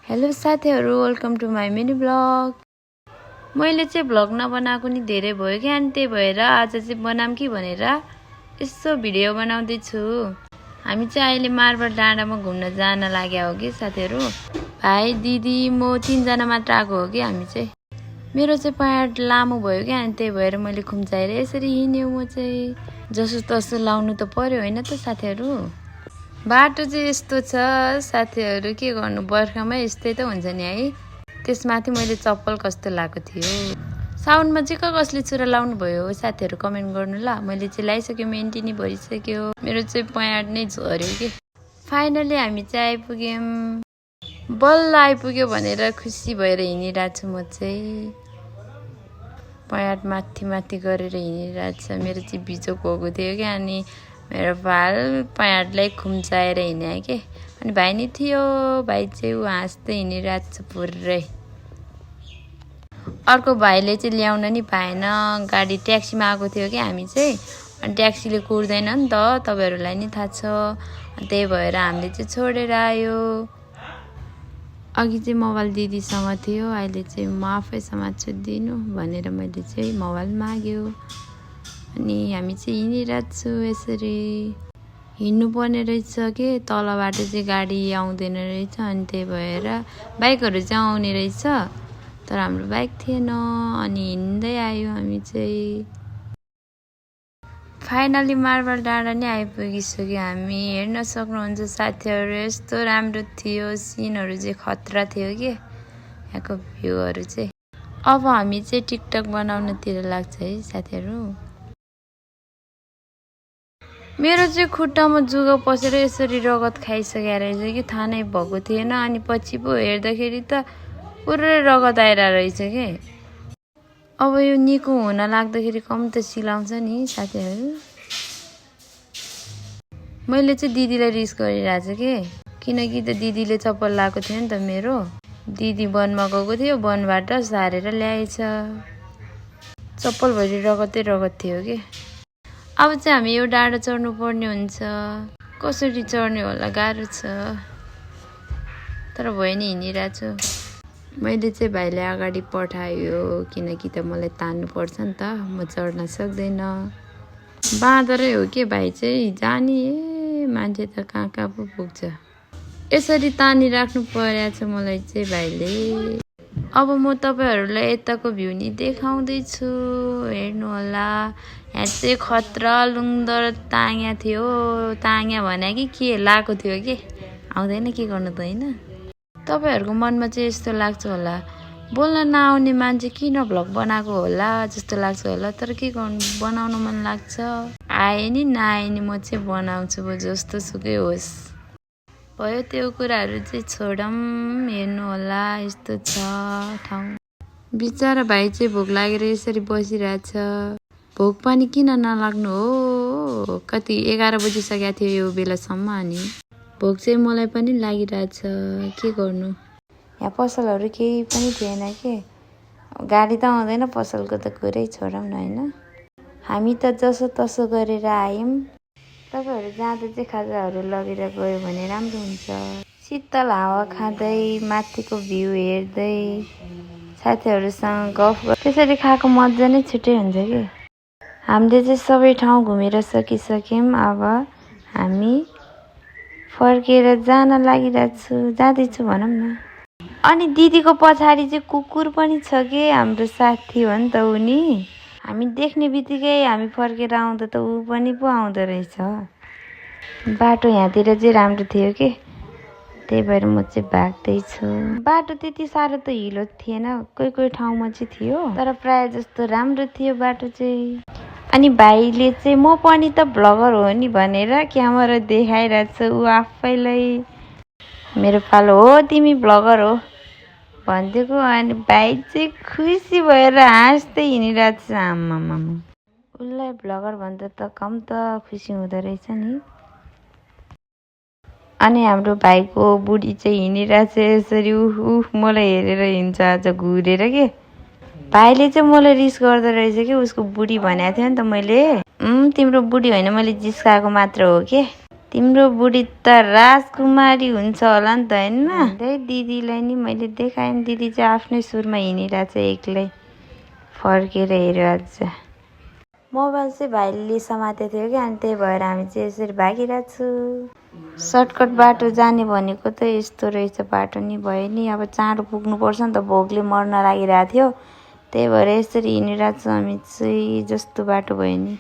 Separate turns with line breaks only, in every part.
Hello साथीहरु, welcome to my mini blog. मैले चाहिँ ब्लग नबनाएको नि धेरै भयो कि, अनि त्यही भएर आज चाहिँ बनाम कि भनेर यसो भिडियो बनाउँदै छु। हामी चाहिँ अहिले मार्बल डाँडामा घुम्न जान लाग्या हो कि साथीहरु। भाइ, दिदी, म 3 जना मात्र आएको हो कि हामी चाहिँ। मेरो चाहिँ प्यान्ट लामो भयो कि, अनि त्यही भएर मैले खुम्चाएर यसरी हिँड्यो म चाहिँ। जसो तसो लाउनु त पर्यो हैन त साथीहरु। बाटो चाहिँ यस्तो छ साथीहरु, के गर्नु, बर्खामा यस्तै त हुन्छ नि है। त्यसमाथि मैले चप्पल कस्तो लाएको थियो। साउन्डमा चाहिँ कसले चुरा लाउनु भयो साथीहरु, कमेन्ट गर्नु ल। मैले चाहिँ लाइसक्यो, मेन्टी नि भरिसक्यो। मेरो चाहिँ प्यान्ट नै झर्यो कि। फाइनली हामी चाहिँ आइपुग्यौं। बल्ल आइपुग्यो भनेर खुसी भएर हिँडिरहेको छु म चाहिँ। प्यान्ट माथि माथि गरेर हिँडिरहेको छ। मेरो चाहिँ बिजोक भएको थियो कि, अनि मेरो बाल प्यान्टलाई खुम्चाएर हिँड्या के। अनि भाइ नि थियो, भाइ चाहिँ हाँस्दै हिँडिरहेको छ पुरै। अर्को भाइले चाहिँ ल्याउन नि पाएन, गाडी ट्याक्सीमा आएको थियो कि हामी चाहिँ। अनि ट्याक्सीले कुर्दैन नि त, तपाईहरुलाई नि थाहा छ। त्यही भएर हामीले चाहिँ छोडेर आयो। अघि चाहिँ मोबाइल दिदीसँग थियो, अहिले चाहिँ म आफै समात्छु दिनु भनेर मैले चाहिँ मोबाइल माग्यो। अनि हामी चाहिँ हिँडिरहेको छु यसरी। हिँड्नु पर्ने रहेछ के, तलबाट चाहिँ गाडी आउँदैन रहेछ, अनि त्यही भएर बाइकहरू चाहिँ आउने रहेछ, तर हाम्रो बाइक थिएन। अनि हिँड्दै आयो हामी चाहिँ। फाइनली मार्बल डाँडा नै आइपुगिसक्यो हामी। हेर्न सक्नुहुन्छ साथीहरु, यस्तो राम्रो थियो, सिनहरु चाहिँ खतरा थियो के, यहाँको भ्यूहरु चाहिँ। अब हामी चाहिँ टिकटक बनाउनतिर लाग्छ है साथीहरु। मेरो चाहिँ खुट्टामा जुगो पसेर यसरी रगत खाइसक्या रहेछ कि, थाहा नै भएको थिएन। अनि पछि पो हेर्दाखेरि त पुरै रगत आइरा रहेछ के। अब यो निको हुन लाग्दाखेरि कम त सिलाउँछ नि साथीहरु। मैले चाहिँ दिदीलाई रिस गरिरहेको के, किनकि त दिदीले चप्पल लाएको थियो नि त मेरो। दिदी वनमा गएको थियो, वनबाट सारेर ल्याएछ। चप्पलभरि रगतै रगत थियो के। अब चाहिँ हामी यो डाँडा चढ्नु पर्ने हुन्छ। कसरी चढ्ने होला, गाह्रो छ, तर भयो नि हिँडिरहेको छु। मैले चाहिँ भाइले अगाडि पठायो, किनकि त मलाई तान्नु पर्छ नि त, म चढ्न सक्दैन। बाँदरै हो के भाइ चाहिँ, जानी मान्छे त कहाँ कहाँ पो पुग्छ। यसरी तानिराख्नु परेछ मलाई चाहिँ भाइले। अब म तपाईहरुलाई यताको भ्यू नि देखाउँदैछु, हेर्नु होला। यहाँ चाहिँ खतरा लुङ्दर ताङ्या थियो। ताङ्या भने कि के लाएको थियो के, आउँदैन के गर्नु त हैन। तपाईहरुको मनमा चाहिँ यस्तो लाग्छ होला, बोल्न नआउने मान्छे किन भ्लग बनाएको होला जस्तो लाग्छ होला, तर के गर्नु, बनाउन मन लाग्छ। आए नि नआए नि म चाहिँ बनाउँछु, जस्तो सुकै होस्। भयो त्यो कुराहरु चाहिँ छोडौं, हेर्नु होला यस्तो छ ठाउँ। बिचारा भाइ चाहिँ भोक लागेर यसरी बसिरहेछ। भोक पनि किन नलाग्नु हो, कति 11 बजिसक्या थियो यो बेलासम्म। अनि भोक चाहिँ मलाई पनि लागिरहेछ, के गर्नु। यहाँ पसलहरू केही पनि थिएन के, गाडी त आउँदैन, पसलको त कुरै छोडौँ न हैन। हामी त जसो तसो गरेर आयौं। तपाईहरु जाँदा चाहिँ खाजाहरू लगेर गयो भने राम्रो हुन्छ। शीतल हावा खाँदै, माथिको भ्यू हेर्दै, साथीहरुसँग गफ गर्दै, त्यसरी खाएको मजा नै छुट्टै हुन्छ के। हामीले चाहिँ सबै ठाउँ घुमेर सकिसक्यौं। अब हामी फर्केर जान लागिरहेछु, जाँदैछु भनौँ न। अनि दिदीको पछाडि चाहिँ कुकुर पनि छ के, हाम्रो साथी हो नि त उनी। हामी देख्ने बित्तिकै हामी फर्केर आउँदा त ऊ पनि पो आउँदो रहेछ। बाटो यहाँतिर चाहिँ राम्रो थियो के, त्यही भएर म चाहिँ भाग्दैछु। बाटो त्यति साह्रो त हिलो थिएन, कोही कोही ठाउँमा चाहिँ थियो, तर प्राय जस्तो राम्रो थियो बाटो चाहिँ। अनि भाइले चाहिँ म पनि त ब्लगर हो नि भनेर क्यामेरा देखाइरहेछ ऊ आफैलाई। मेरो पालो हो, तिमी ब्लगर हो भनिदिएको। अनि भाइ चाहिँ खुसी भएर हाँस्दै हिँडिरहेछ। आमामा, उसलाई ब्लगर भन्दा त कम त खुसी हुँदो रहेछ नि। अनि हाम्रो भाइको बुढी चाहिँ हिँडिरहेछ यसरी, मलाई हेरेर हिँड्छ आज घुरेर के। भाइले चाहिँ मलाई रिस गर्दो रहेछ कि, उसको बुढी भनेको थियो नि त मैले। तिम्रो बुढी होइन, मैले जिस्काएको मात्र हो के, तिम्रो बुढी त राजकुमारी हुन्छ होला नि त होइन दिदीलाई नि मैले देखाएँ दिदी चाहिँ आफ्नै सुरमा हिँडिरहेको छ एक्लै फर्केर हेऱ्यो अझ मोबाइल चाहिँ भाइले समातेको थियो कि अनि त्यही भएर हामी चाहिँ यसरी भागिरहेको छु सर्टकट बाटो जाने भनेको त यस्तो रहेछ बाटो नि भयो नि अब चाँडो पुग्नुपर्छ नि त भोकले मर्न लागिरहेको थियो त्यही भएर यसरी हिँडिरहेको छु हामी चाहिँ जस्तो बाटो भयो नि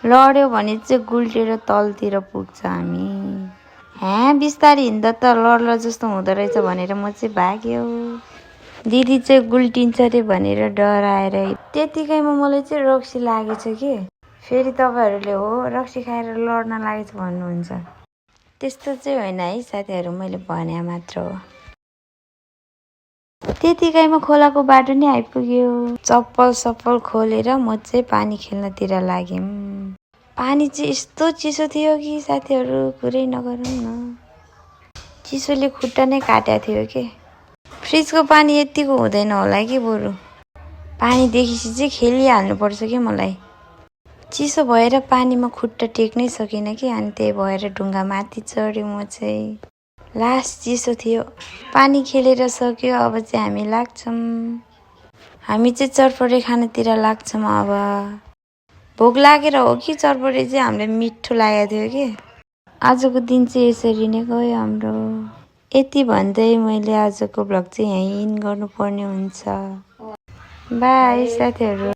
लड्यो भने चाहिँ गुल्टेर तलतिर पुग्छ हामी बिस्तारै हिँड्दा त लड्ला जस्तो हुँदो रहेछ भनेर म चाहिँ भाग्यो दिदी चाहिँ गुल्टिन्छ अरे भनेर डराएर त्यतिकैमा मलाई चाहिँ रक्सी लागेछ कि फेरि तपाईँहरूले हो रक्सी खाएर लड्न लागेछ भन्नुहुन्छ त्यस्तो चाहिँ होइन है साथीहरू मैले भने मात्र हो त्यतिकैमा खोलाको बाटो नि आइपुग्यो चप्पल सप्पल खोलेर म चाहिँ पानी खेल्नतिर लागेँ पानी चाहिँ यस्तो चिसो थियो कि साथीहरू कुरै नगरौँ न चिसोले खुट्टा नै काटेको थियो कि फ्रिजको पानी यतिको हुँदैन होला कि बरु पानी देखेपछि चाहिँ खेलिहाल्नुपर्छ कि मलाई चिसो भएर पानीमा खुट्टा टेक्नै सकिनँ कि अनि त्यही भएर ढुङ्गा माथि चढ्यो म चाहिँ लास्ट चिसो थियो पानी खेलेर सक्यो अब चाहिँ हामी लाग्छौँ हामी चाहिँ चटपटे खानातिर लाग्छौँ अब भोक लागेर हो कि चटपटे चाहिँ हामीलाई मिठो लागेको थियो कि आजको दिन चाहिँ यसरी नै गयो हाम्रो यति भन्दै मैले आजको भ्लग चाहिँ यहीँ गर्नुपर्ने हुन्छ बाई साथीहरू